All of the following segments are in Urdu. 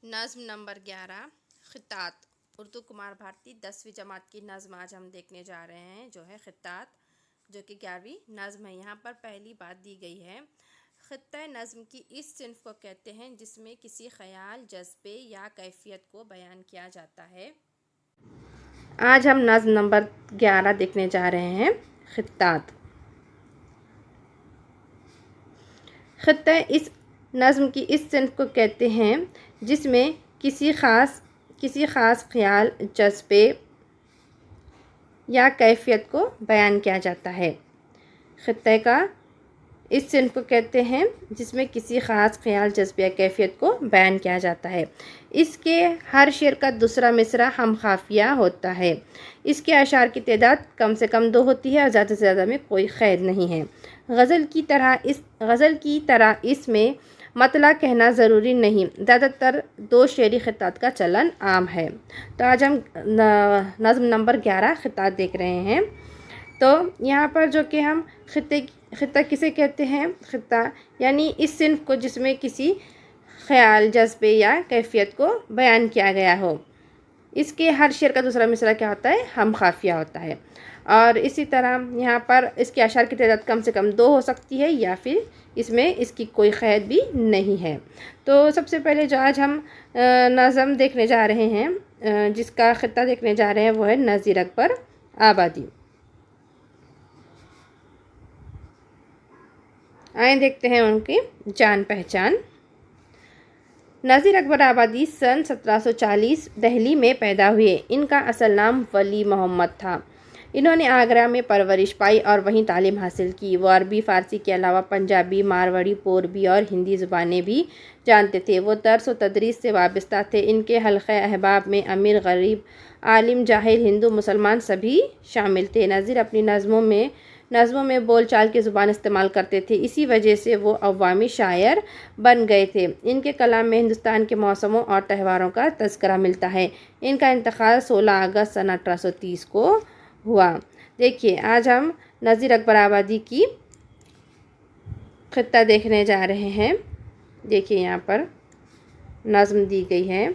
نظم نمبر 11 خطات اردو کمار بھارتی 10ویں جماعت کی نظم آج ہم دیکھنے جا رہے ہیں جو ہے خطات، جو کہ 11ویں نظم ہے۔ یہاں پر پہلی بات دی گئی ہے، خطہ نظم کی اس صنف کو کہتے ہیں جس میں کسی خیال، جذبے یا کیفیت کو بیان کیا جاتا ہے۔ آج ہم نظم نمبر 11 دیکھنے جا رہے ہیں، خطات۔ خطہ اس نظم کی اس صنف کو کہتے ہیں جس میں کسی خاص خیال، جذبے یا کیفیت کو بیان کیا جاتا ہے۔ خطے کا اس صنف کو کہتے ہیں جس میں کسی خاص خیال، جذبے یا کیفیت کو بیان کیا جاتا ہے۔ اس کے ہر شعر کا دوسرا مصرع ہم خافیہ ہوتا ہے۔ اس کے اشعار کی تعداد کم سے کم 2 ہوتی ہے اور زیادہ سے زیادہ میں کوئی قید نہیں ہے۔ غزل کی طرح اس میں مطلع کہنا ضروری نہیں، زیادہ تر 2 شعری خطات کا چلن عام ہے۔ تو آج ہم نظم نمبر 11 خطات دیکھ رہے ہیں۔ تو یہاں پر جو کہ ہم خطہ کسے کہتے ہیں؟ خطہ یعنی اس صنف کو جس میں کسی خیال، جذبے یا کیفیت کو بیان کیا گیا ہو۔ اس کے ہر شعر کا دوسرا مصرع کیا ہوتا ہے؟ ہم خافیہ ہوتا ہے۔ اور اسی طرح یہاں پر اس کے اشعار کی تعداد کم سے کم 2 ہو سکتی ہے یا پھر اس میں اس کی کوئی قید بھی نہیں ہے۔ تو سب سے پہلے جو آج ہم نظم دیکھنے جا رہے ہیں، جس کا خطہ دیکھنے جا رہے ہیں، وہ ہے نذیر اکبر آبادی۔ آئیں دیکھتے ہیں ان کی جان پہچان۔ نذیر اکبر آبادی سن 1740 دہلی میں پیدا ہوئے۔ ان کا اصل نام ولی محمد تھا۔ انہوں نے آگرہ میں پرورش پائی اور وہیں تعلیم حاصل کی۔ وہ عربی، فارسی کے علاوہ پنجابی، ماروڑی، پوربی اور ہندی زبانیں بھی جانتے تھے۔ وہ درس و تدریس سے وابستہ تھے۔ ان کے حلقۂ احباب میں امیر، غریب، عالم، جاہل، ہندو، مسلمان سبھی شامل تھے۔ نذیر اپنی نظموں میں بول چال کی زبان استعمال کرتے تھے، اسی وجہ سے وہ عوامی شاعر بن گئے تھے۔ ان کے کلام میں ہندوستان کے موسموں اور تہواروں کا تذکرہ ملتا ہے۔ ان کا انتقال 16 اگست سن 1830 کو ہوا۔ دیکھیے، آج ہم نذیر اکبر آبادی کی خطہ دیکھنے جا رہے ہیں۔ دیکھیے یہاں پر نظم دی گئی ہے۔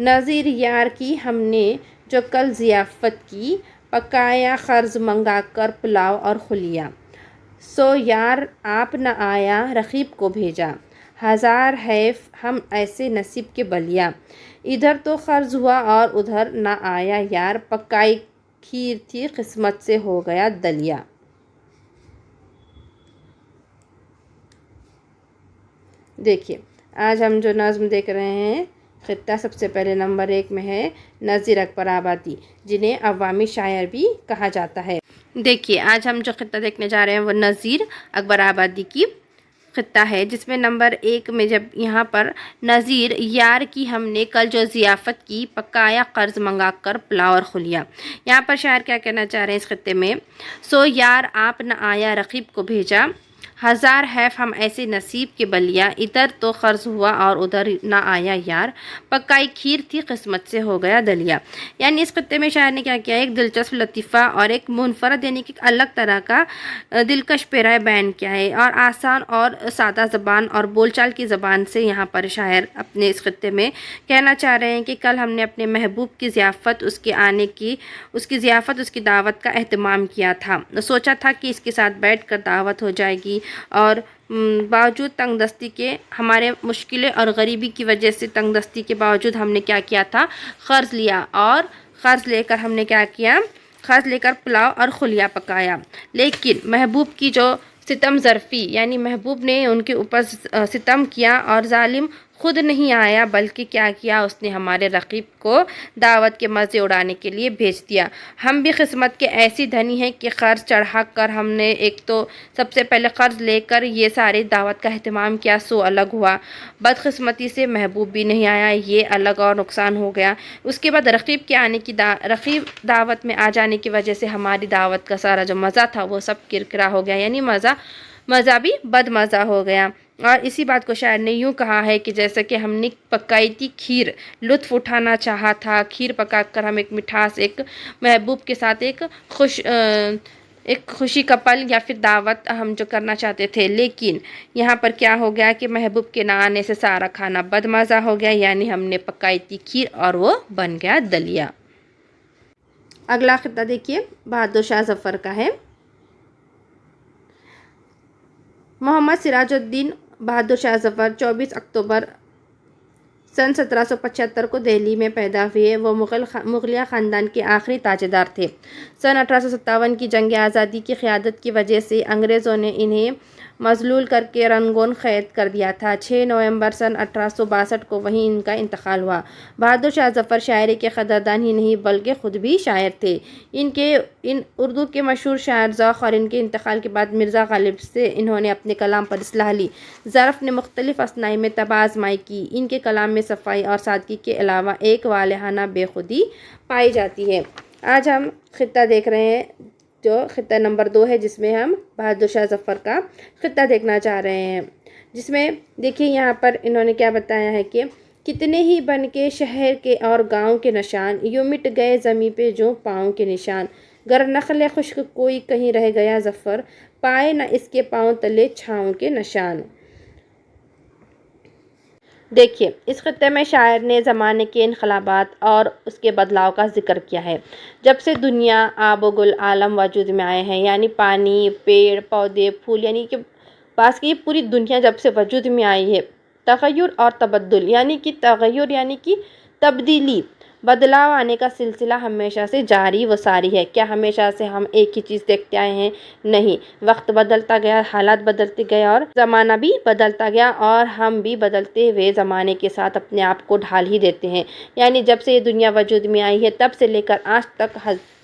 نذیر یار کی ہم نے جو کل ضیافت کی، پکایا خرز منگا کر پلاؤ اور خلیا۔ سو یار آپ نہ آیا، رقیب کو بھیجا، ہزار حیف ہم ایسے نصیب کے بلیا۔ ادھر تو خرز ہوا اور ادھر نہ آیا یار، پکائی کھیر تھی قسمت سے ہو گیا دلیا۔ دیکھیے، آج ہم جو نظم دیکھ رہے ہیں، خطہ سب سے پہلے نمبر 1 میں ہے نذیر اکبر آبادی، جنہیں عوامی شاعر بھی کہا جاتا ہے۔ دیکھیے، آج ہم جو خطہ دیکھنے جا رہے ہیں وہ نذیر اکبر آبادی کی خطہ ہے، جس میں نمبر 1 میں جب یہاں پر نذیر یار کی ہم نے کل جو ضیافت کی، پکایا قرض منگا کر پلاؤ اور خلیا۔ یہاں پر شاعر کیا کہنا چاہ رہے ہیں اس خطے میں؟ سو یار آپ نہ آیا، رقیب کو بھیجا، ہزار حیف ہم ایسے نصیب کے بلیا۔ ادھر تو قرض ہوا اور ادھر نہ آیا یار، پکائی کھیر تھی قسمت سے ہو گیا دلیا۔ یعنی اس خطے میں شاعر نے کیا کیا؟ ایک دلچسپ لطیفہ اور ایک منفرد یعنی کہ الگ طرح کا دلکش پیرائے بیان کیا ہے، اور آسان اور سادہ زبان اور بول چال کی زبان سے یہاں پر شاعر اپنے اس خطے میں کہنا چاہ رہے ہیں کہ کل ہم نے اپنے محبوب کی ضیافت، اس کی دعوت کا اہتمام کیا تھا۔ سوچا تھا کہ اس کے ساتھ بیٹھ کر دعوت ہو جائے گی، اور باوجود تنگ دستی کے، ہمارے مشکلیں اور غریبی کی وجہ سے تنگ دستی کے باوجود ہم نے کیا کیا تھا؟ قرض لیا، اور قرض لے کر ہم نے کیا کیا؟ قرض لے کر پلاؤ اور خلیا پکایا۔ لیکن محبوب کی جو ستم ظرفی، یعنی محبوب نے ان کے اوپر ستم کیا، اور ظالم خود نہیں آیا بلکہ کیا کیا؟ اس نے ہمارے رقیب کو دعوت کے مزے اڑانے کے لیے بھیج دیا۔ ہم بھی قسمت کے ایسی دھنی ہیں کہ قرض چڑھا کر ہم نے ایک تو سب سے پہلے قرض لے کر یہ ساری دعوت کا اہتمام کیا، سو الگ ہوا۔ بدقسمتی سے محبوب بھی نہیں آیا، یہ الگ اور نقصان ہو گیا۔ اس کے بعد رقیب دعوت میں آ جانے کی وجہ سے ہماری دعوت کا سارا جو مزہ تھا وہ سب کرکرا ہو گیا، یعنی مزہ بھی بد مزہ ہو گیا۔ اور اسی بات کو شاعر نے یوں کہا ہے کہ جیسا کہ ہم نے پکائی تھی کھیر، لطف اٹھانا چاہا تھا، کھیر پکا کر ہم ایک مٹھاس، ایک محبوب کے ساتھ ایک ایک خوشی کا پل یا پھر دعوت ہم جو کرنا چاہتے تھے، لیکن یہاں پر کیا ہو گیا کہ محبوب کے نہ آنے سے سارا کھانا بدمزہ ہو گیا، یعنی ہم نے پکائی تھی کھیر اور وہ بن گیا دلیا۔ اگلا خطہ دیکھیے بہادر شاہ ظفر کا ہے۔ محمد سراج الدین بہادر شاہ ظفر 24 اکتوبر سن 1775 کو دہلی میں پیدا ہوئے۔ وہ مغلیہ خاندان کے آخری تاجدار تھے۔ سن 1857 کی جنگ آزادی کی قیادت کی وجہ سے انگریزوں نے انہیں مذلول کر کے رنگون قید کر دیا تھا۔ 6 نومبر سن 1862 کو وہیں ان کا انتقال ہوا۔ بہادر شاہ ظفر شاعری کے قدردان ہی نہیں بلکہ خود بھی شاعر تھے۔ اردو کے مشہور شاعر ذوق اور ان کے انتقال کے بعد مرزا غالب سے انہوں نے اپنے کلام پر اصلاح لی۔ ظرف نے مختلف اثناء میں طبع آزمائی کی۔ ان کے کلام میں صفائی اور سادگی کے علاوہ ایک والہانہ بے خودی پائی جاتی ہے۔ آج ہم خطہ دیکھ رہے ہیں جو خطہ نمبر 2 ہے، جس میں ہم بہادر شاہ ظفر کا خطہ دیکھنا چاہ رہے ہیں، جس میں دیکھیے یہاں پر انہوں نے کیا بتایا ہے کہ کتنے ہی بن کے شہر کے اور گاؤں کے نشان، یوں مٹ گئے زمیں پہ جو پاؤں کے نشان، گر نخل خشک کوئی کہیں رہ گیا ظفر، پائے نہ اس کے پاؤں تلے چھاؤں کے نشان۔ دیکھیے اس خطے میں شاعر نے زمانے کے انقلابات اور اس کے بدلاؤ کا ذکر کیا ہے۔ جب سے دنیا آب و گل عالم وجود میں آئے ہیں، یعنی پانی، پیڑ پودے، پھول، یعنی کہ پاس کی پوری دنیا جب سے وجود میں آئی ہے، تغیر اور تبدل یعنی کہ تغیر یعنی کہ تبدیلی، بدلاؤ آنے کا سلسلہ ہمیشہ سے جاری و ساری ہے۔ کیا ہمیشہ سے ہم ایک ہی چیز دیکھتے آئے ہیں؟ نہیں، وقت بدلتا گیا، حالات بدلتے گئے اور زمانہ بھی بدلتا گیا، اور ہم بھی بدلتے ہوئے زمانے کے ساتھ اپنے آپ کو ڈھال ہی دیتے ہیں۔ یعنی جب سے یہ دنیا وجود میں آئی ہے تب سے لے کر آج تک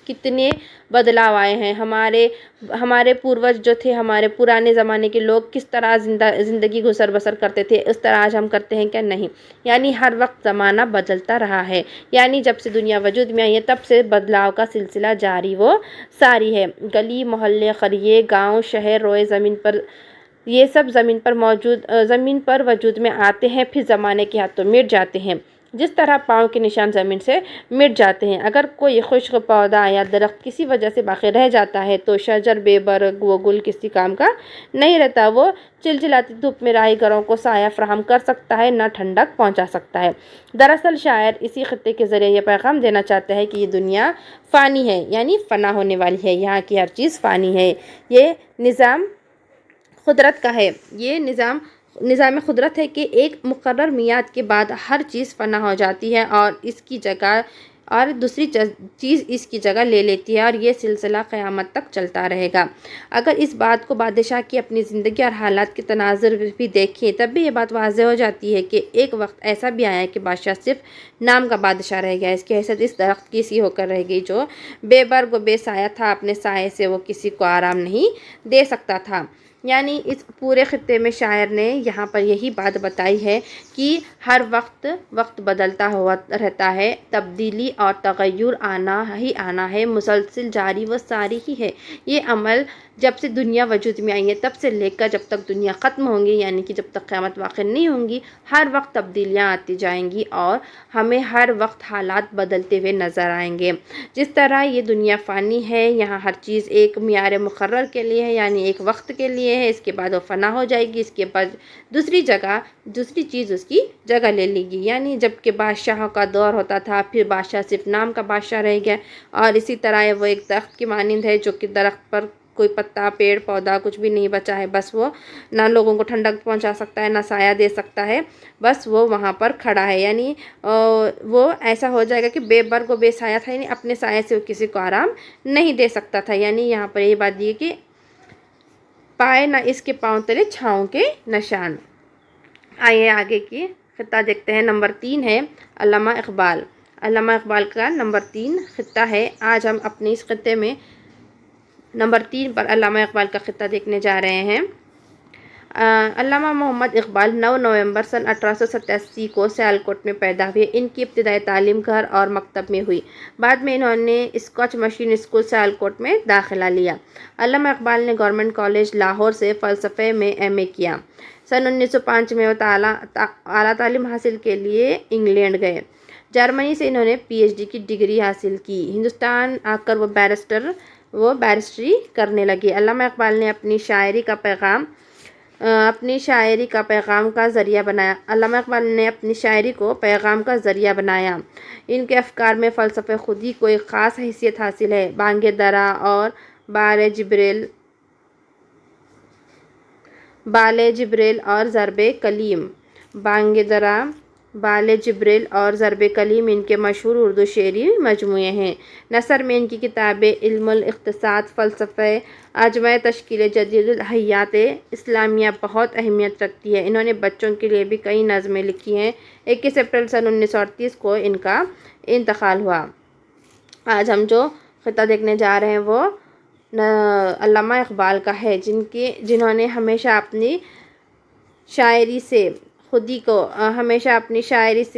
کتنے بدلاؤ آئے ہیں۔ ہمارے پوروج جو تھے، ہمارے پرانے زمانے کے لوگ کس طرح زندگی گزر بسر کرتے تھے، اس طرح آج ہم کرتے ہیں کیا؟ نہیں۔ یعنی ہر وقت زمانہ بدلتا رہا ہے، یعنی جب سے دنیا وجود میں آئی ہے تب سے بدلاؤ کا سلسلہ جاری و ساری ہے۔ گلی محلے قریے گاؤں شہر روئے زمین پر، یہ سب زمین پر وجود میں آتے ہیں، پھر زمانے کے ہاتھوں مٹ جاتے ہیں، جس طرح پاؤں کے نشان زمین سے مٹ جاتے ہیں۔ اگر کوئی خشک پودا یا درخت کسی وجہ سے باقی رہ جاتا ہے تو شجر بے برگ و گل کسی کام کا نہیں رہتا۔ وہ چلچلاتی دھوپ میں راہی گروں کو سایہ فراہم کر سکتا ہے، نہ ٹھنڈک پہنچا سکتا ہے۔ دراصل شاعر اسی خطے کے ذریعے یہ پیغام دینا چاہتا ہے کہ یہ دنیا فانی ہے، یعنی فنا ہونے والی ہے، یہاں کی ہر چیز فانی ہے۔ یہ نظام قدرت کا ہے، یہ نظام قدرت ہے کہ ایک مقرر میعاد کے بعد ہر چیز فنا ہو جاتی ہے اور دوسری چیز اس کی جگہ لے لیتی ہے، اور یہ سلسلہ قیامت تک چلتا رہے گا۔ اگر اس بات کو بادشاہ کی اپنی زندگی اور حالات کے تناظر بھی دیکھیں تب بھی یہ بات واضح ہو جاتی ہے کہ ایک وقت ایسا بھی آیا کہ بادشاہ صرف نام کا بادشاہ رہ گیا۔ اس کی حیثیت اس درخت کی سی ہو کر رہ گئی جو بے برگ و بے سایہ تھا، اپنے سائے سے وہ کسی کو آرام نہیں دے سکتا تھا۔ یعنی اس پورے خطے میں شاعر نے یہاں پر یہی بات بتائی ہے کہ ہر وقت بدلتا ہوا رہتا ہے، تبدیلی اور تغیر آنا ہی آنا ہے، مسلسل جاری و ساری ہی ہے۔ یہ عمل جب سے دنیا وجود میں آئی ہے تب سے لے کر جب تک دنیا ختم ہوں گی، یعنی کہ جب تک قیامت واقع نہیں ہوں گی، ہر وقت تبدیلیاں آتی جائیں گی اور ہمیں ہر وقت حالات بدلتے ہوئے نظر آئیں گے۔ جس طرح یہ دنیا فانی ہے، یہاں ہر چیز ایک معیار مقرر کے لیے ہے، یعنی ایک وقت کے لیے ہے، اس کے بعد وہ فنا ہو جائے گی، اس کے بعد دوسری چیز اس کی جگہ لے لے گی۔ یعنی جب کہ بادشاہوں کا دور ہوتا تھا، پھر بادشاہ صرف نام کا بادشاہ رہ گیا، اور اسی طرح وہ ایک درخت کی مانند ہے جو کہ درخت پر کوئی پتا پیڑ پودا کچھ بھی نہیں بچا ہے، بس وہ نہ لوگوں کو ٹھنڈک پہنچا سکتا ہے، نہ سایہ دے سکتا ہے، بس وہ وہاں پر کھڑا ہے۔ یعنی وہ ایسا ہو جائے گا کہ بے برگ و بے سایہ تھا، یعنی اپنے سایہ سے وہ کسی کو آرام نہیں دے سکتا تھا۔ یعنی یہاں پر یہ بات دی ہے کہ پائے نہ اس کے پاؤں تلے چھاؤں کے نشان۔ آئیے آگے کی خطہ دیکھتے ہیں۔ نمبر 3 ہے علامہ اقبال۔ علامہ اقبال کا نمبر 3 خطہ ہے۔ آج ہم اپنے اس خطے میں نمبر 3 پر علامہ اقبال کا خطہ دیکھنے جا رہے ہیں۔ علامہ محمد اقبال 9 نومبر سن 1887 کو سیالکوٹ میں پیدا ہوئے۔ ان کی ابتدائی تعلیم گھر اور مکتب میں ہوئی، بعد میں انہوں نے اسکاچ مشن اسکول سیالکوٹ میں داخلہ لیا۔ علامہ اقبال نے گورنمنٹ کالج لاہور سے فلسفے میں ایم اے کیا۔ سن 1905 میں وہ اعلیٰ تعلیم حاصل کے لیے انگلینڈ گئے۔ جرمنی سے انہوں نے پی ایچ ڈی کی ڈگری حاصل کی۔ ہندوستان آ کر وہ بیرسٹر وہ بیرسٹری کرنے لگی۔ علامہ اقبال نے اپنی شاعری کا پیغام کا ذریعہ بنایا۔ علامہ اقبال نے اپنی شاعری کو پیغام کا ذریعہ بنایا۔ ان کے افکار میں فلسفہ خودی کو ایک خاص حیثیت حاصل ہے۔ بانگ درا اور بال جبریل اور ضرب کلیم۔ بانگ درا، بال جبریل اور ضرب کلیم ان کے مشہور اردو شعری مجموعے ہیں۔ نثر میں ان کی کتابیں علم الاقتصاد، فلسفہ اجماع، تشکیل جدید الحیات اسلامیہ بہت اہمیت رکھتی ہے۔ انہوں نے بچوں کے لیے بھی کئی نظمیں لکھی ہیں۔ 21 اپریل سن 1938 کو ان کا انتقال ہوا۔ آج ہم جو خطہ دیکھنے جا رہے ہیں وہ علامہ اقبال کا ہے، جنہوں نے ہمیشہ اپنی شاعری سے خودی کو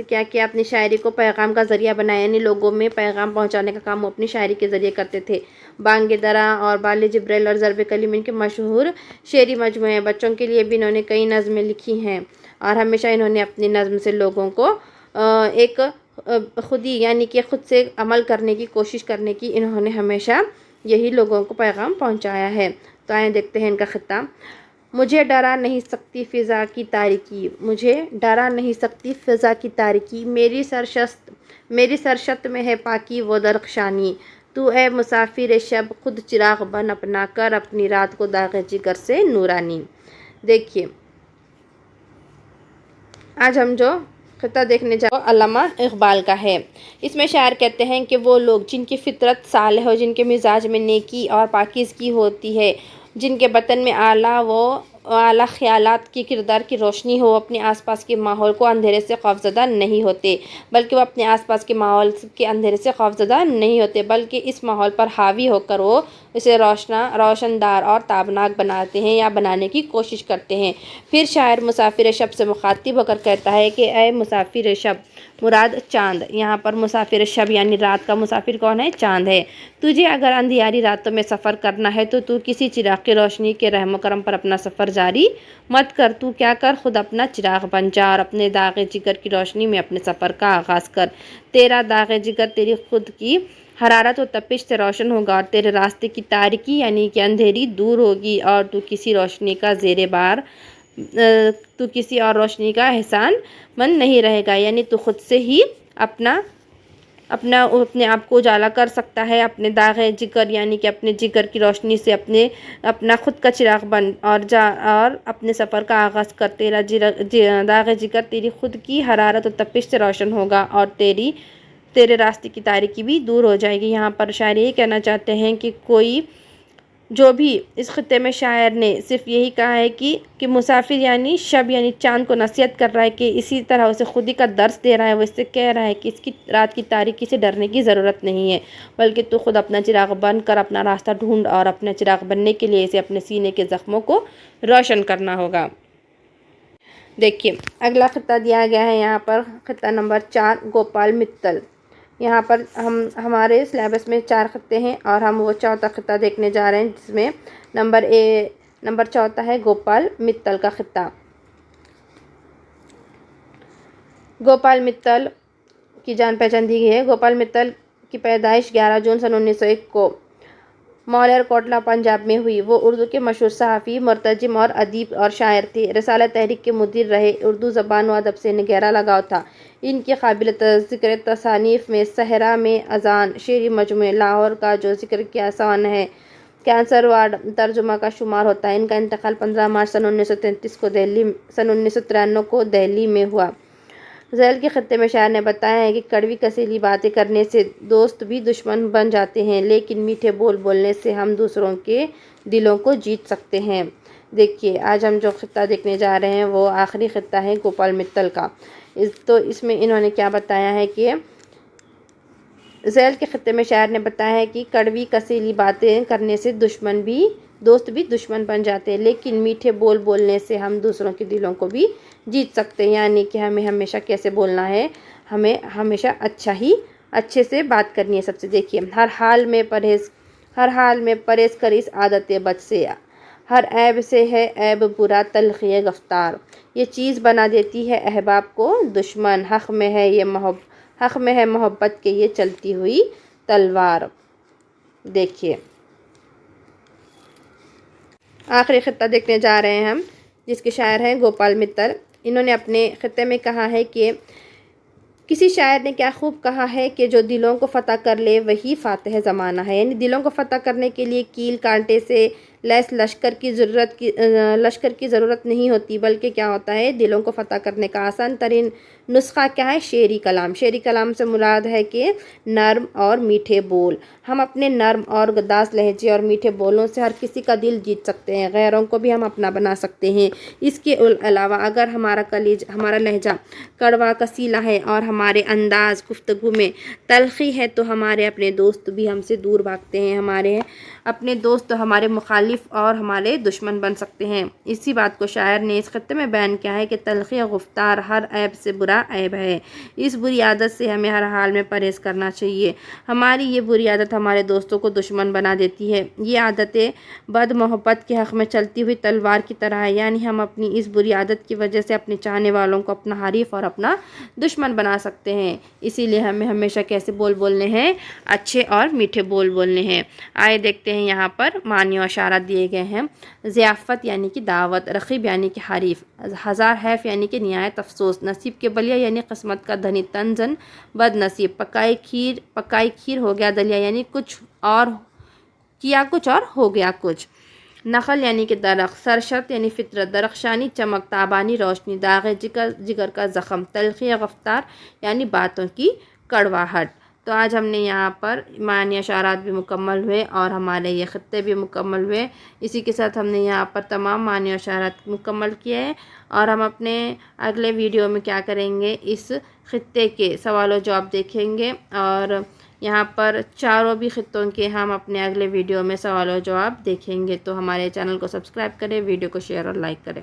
کیا کیا، اپنی شاعری کو پیغام کا ذریعہ بنایا، یعنی لوگوں میں پیغام پہنچانے کا کام وہ اپنی شاعری کے ذریعے کرتے تھے۔ بانگ درا اور بال جبریل اور ضرب کلیم ان کے مشہور شعری مجموعے ہیں۔ بچوں کے لیے بھی انہوں نے کئی نظمیں لکھی ہیں اور ہمیشہ انہوں نے اپنی نظم سے لوگوں کو ایک خودی یعنی کہ خود سے عمل کرنے کی کوشش کرنے کی انہوں نے ہمیشہ یہی لوگوں کو پیغام پہنچایا ہے۔ تو آئیں دیکھتے ہیں ان کا خطہ۔ مجھے ڈرا نہیں سکتی فضا کی تاریکی، مجھے ڈرا نہیں سکتی فضا کی تاریکی، میری سرشت میں ہے پاکی وہ درخشانی، تو اے مسافر شب خود چراغ بن اپنا، کر اپنی رات کو داغ جگر سے نورانی۔ دیکھیے آج ہم جو خطہ دیکھنے جا رہے ہیں علامہ اقبال کا ہے۔ اس میں شاعر کہتے ہیں کہ وہ لوگ جن کی فطرت صالح ہو، جن کے مزاج میں نیکی اور پاکیزگی ہوتی ہے، جن کے باطن میں اعلیٰ خیالات کی کردار کی روشنی ہو، اپنے آس پاس کے ماحول کو اندھیرے سے خوفزدہ نہیں ہوتے، بلکہ وہ اپنے آس پاس کے ماحول کے اندھیرے سے خوفزدہ نہیں ہوتے، بلکہ اس ماحول پر حاوی ہو کر وہ اسے روشندار اور تابناک بناتے ہیں یا بنانے کی کوشش کرتے ہیں۔ پھر شاعر مسافر شب سے مخاطب ہو کر کہتا ہے کہ اے مسافر شب، مراد چاند، یہاں پر مسافر شب یعنی رات کا مسافر کون ہے؟ چاند ہے۔ تجھے اگر اندھیاری راتوں میں سفر کرنا ہے تو کسی چراغ کی روشنی کے رحم و کرم پر اپنا سفر جاری مت کر، تو کیا کر، خود اپنا چراغ بن جا اور اپنے داغ جگر کی روشنی میں اپنے سفر کا آغاز کر۔ تیرا داغ جگر تیری خود کی حرارت و تپش سے روشن ہوگا اور تیرے راستے کی تاریکی یعنی کہ اندھیری دور ہوگی، اور تو کسی اور روشنی کا احسان مند نہیں رہے گا، یعنی تو خود سے ہی اپنے آپ کو اجالا کر سکتا ہے۔ اپنے داغ جگر یعنی کہ اپنے جگر کی روشنی سے اپنا خود کا چراغ بن اور جا اور اپنے سفر کا آغاز کر۔ تیرا داغ جگر تیری خود کی حرارت و تپش سے روشن ہوگا اور تیرے راستے کی تاریکی بھی دور ہو جائے گی۔ یہاں پر شاعر یہ کہنا چاہتے ہیں کہ جو بھی اس خطے میں شاعر نے صرف یہی کہا ہے کہ مسافر یعنی شب یعنی چاند کو نصیحت کر رہا ہے کہ اسی طرح اسے خودی کا درس دے رہا ہے۔ وہ اس سے کہہ رہا ہے کہ اس کی رات کی تاریکی سے ڈرنے کی ضرورت نہیں ہے، بلکہ تو خود اپنا چراغ بن کر اپنا راستہ ڈھونڈ، اور اپنا چراغ بننے کے لیے اسے اپنے سینے کے زخموں کو روشن کرنا ہوگا۔ دیکھیے اگلا خطہ دیا گیا ہے یہاں پر خطہ نمبر 4 گوپال متل۔ یہاں پر ہمارے سلیبس میں 4 خطے ہیں اور ہم وہ چوتھا خطہ دیکھنے جا رہے ہیں، جس میں نمبر 4 ہے گوپال متل کا خطہ۔ گوپال متل کی جان پہچان دی گئی ہے۔ گوپال متل کی پیدائش 11 جون سن 1901 کو مالیر کوٹلا پنجاب میں ہوئی۔ وہ اردو کے مشہور صحافی، مترجم اور ادیب اور شاعر تھے۔ رسالہ تحریک کے مدیر رہے۔ اردو زبان و ادب سے انہیں گہرا لگاؤ تھا۔ ان کی قابل ذکر تصانیف میں صحرا میں اذان شعری مجموعہ، لاہور کا جو ذکر کیا سون ہے، کینسر وارڈ ترجمہ کا شمار ہوتا ہے۔ ان کا انتقال 15 مارچ سن 1993 کو دہلی میں ہوا۔ ذیل کے خطے میں شاعر نے بتایا ہے کہ کڑوی کسیلی باتیں کرنے سے دوست بھی دشمن بن جاتے ہیں، لیکن میٹھے بول بولنے سے ہم دوسروں کے دلوں کو جیت سکتے ہیں۔ دیکھیے آج ہم جو خطہ دیکھنے جا رہے ہیں وہ آخری خطہ ہے گوپال متل کا۔ تو اس میں انہوں نے کیا بتایا ہے کہ ذیل کے خطے میں شاعر نے بتایا ہے کہ کڑوی کسیلی باتیں کرنے سے دوست بھی دشمن بن جاتے ہیں، لیکن میٹھے بول بولنے سے ہم دوسروں کے دلوں کو بھی جیت سکتے ہیں، یعنی کہ ہمیں ہمیشہ کیسے بولنا ہے، ہمیں ہمیشہ اچھے سے بات کرنی ہے سب سے۔ دیکھیے ہر حال میں پرہیز کر اس عادت بد سے، ہر عیب سے ہے عیب برا تلخی گفتار، یہ چیز بنا دیتی ہے احباب کو دشمن، حق میں ہے محبت کے یہ چلتی ہوئی تلوار۔ دیکھیے آخری خطہ دیکھنے جا رہے ہیں ہم، جس کے شاعر ہیں گوپال متل۔ انہوں نے اپنے خطے میں کہا ہے کہ کسی شاعر نے کیا خوب کہا ہے کہ جو دلوں کو فتح کر لے وہی فاتح زمانہ ہے، یعنی دلوں کو فتح کرنے کے لیے کیل کانٹے سے لیس لشکر کی ضرورت نہیں ہوتی، بلکہ کیا ہوتا ہے، دلوں کو فتح کرنے کا آسان ترین نسخہ کیا ہے، شعری کلام۔ شعری کلام سے مراد ہے کہ نرم اور میٹھے بول۔ ہم اپنے نرم اور گداز لہجے اور میٹھے بولوں سے ہر کسی کا دل جیت سکتے ہیں، غیروں کو بھی ہم اپنا بنا سکتے ہیں۔ اس کے علاوہ اگر ہمارا لہجہ کڑوا کسیلا ہے اور ہمارے انداز گفتگو میں تلخی ہے تو ہمارے اپنے دوست بھی ہم سے دور بھاگتے ہیں، ہمارے اپنے دوست ہمارے مخالف اور ہمارے دشمن بن سکتے ہیں۔ اسی بات کو شاعر نے اس خطے میں بیان کیا ہے کہ تلخی گفتار ہر عیب سے برا عیب ہے، اس بری عادت سے ہمیں ہر حال میں پرہیز کرنا چاہیے۔ ہماری یہ بری عادت ہمارے دوستوں کو دشمن بنا دیتی ہے۔ یہ عادتیں بد محبت کے حق میں چلتی ہوئی تلوار کی طرح ہے، یعنی ہم اپنی اس بری عادت کی وجہ سے اپنے چاہنے والوں کو اپنا حریف اور اپنا دشمن بنا سکتے ہیں۔ اسی لیے ہمیں ہمیشہ کیسے بول بولنے ہیں، اچھے اور میٹھے بول بولنے ہیں۔ آئے دیکھتے ہیں یہاں پر معنی و اشارات دیے گئے ہیں۔ ضیافت یعنی کہ دعوت، رقیب یعنی کہ حریف، ہزار حیف یعنی کہ نہایت افسوس، نصیب کے بلیا یعنی قسمت کا دھنی تنزن بد نصیب، پکائی کھیر ہو گیا دلیا یعنی کچھ اور ہو گیا کچھ۔ نخل یعنی کہ درخت، سرشت یعنی فطرت، درخشانی چمک، تابانی روشنی، داغ جگر کا زخم، تلخی گفتار یعنی باتوں کی کڑواہٹ۔ تو آج ہم نے یہاں پر معنی اشارات بھی مکمل ہوئے اور ہمارے یہ خطے بھی مکمل ہوئے۔ اسی کے ساتھ ہم نے یہاں پر تمام معنی اشارات مکمل کیے ہیں، اور ہم اپنے اگلے ویڈیو میں کیا کریں گے، اس خطے کے سوال و جواب دیکھیں گے، اور یہاں پر چاروں بھی خطوں کے ہم اپنے اگلے ویڈیو میں سوال و جواب دیکھیں گے۔ تو ہمارے چینل کو سبسکرائب کریں، ویڈیو کو شیئر اور لائک کریں۔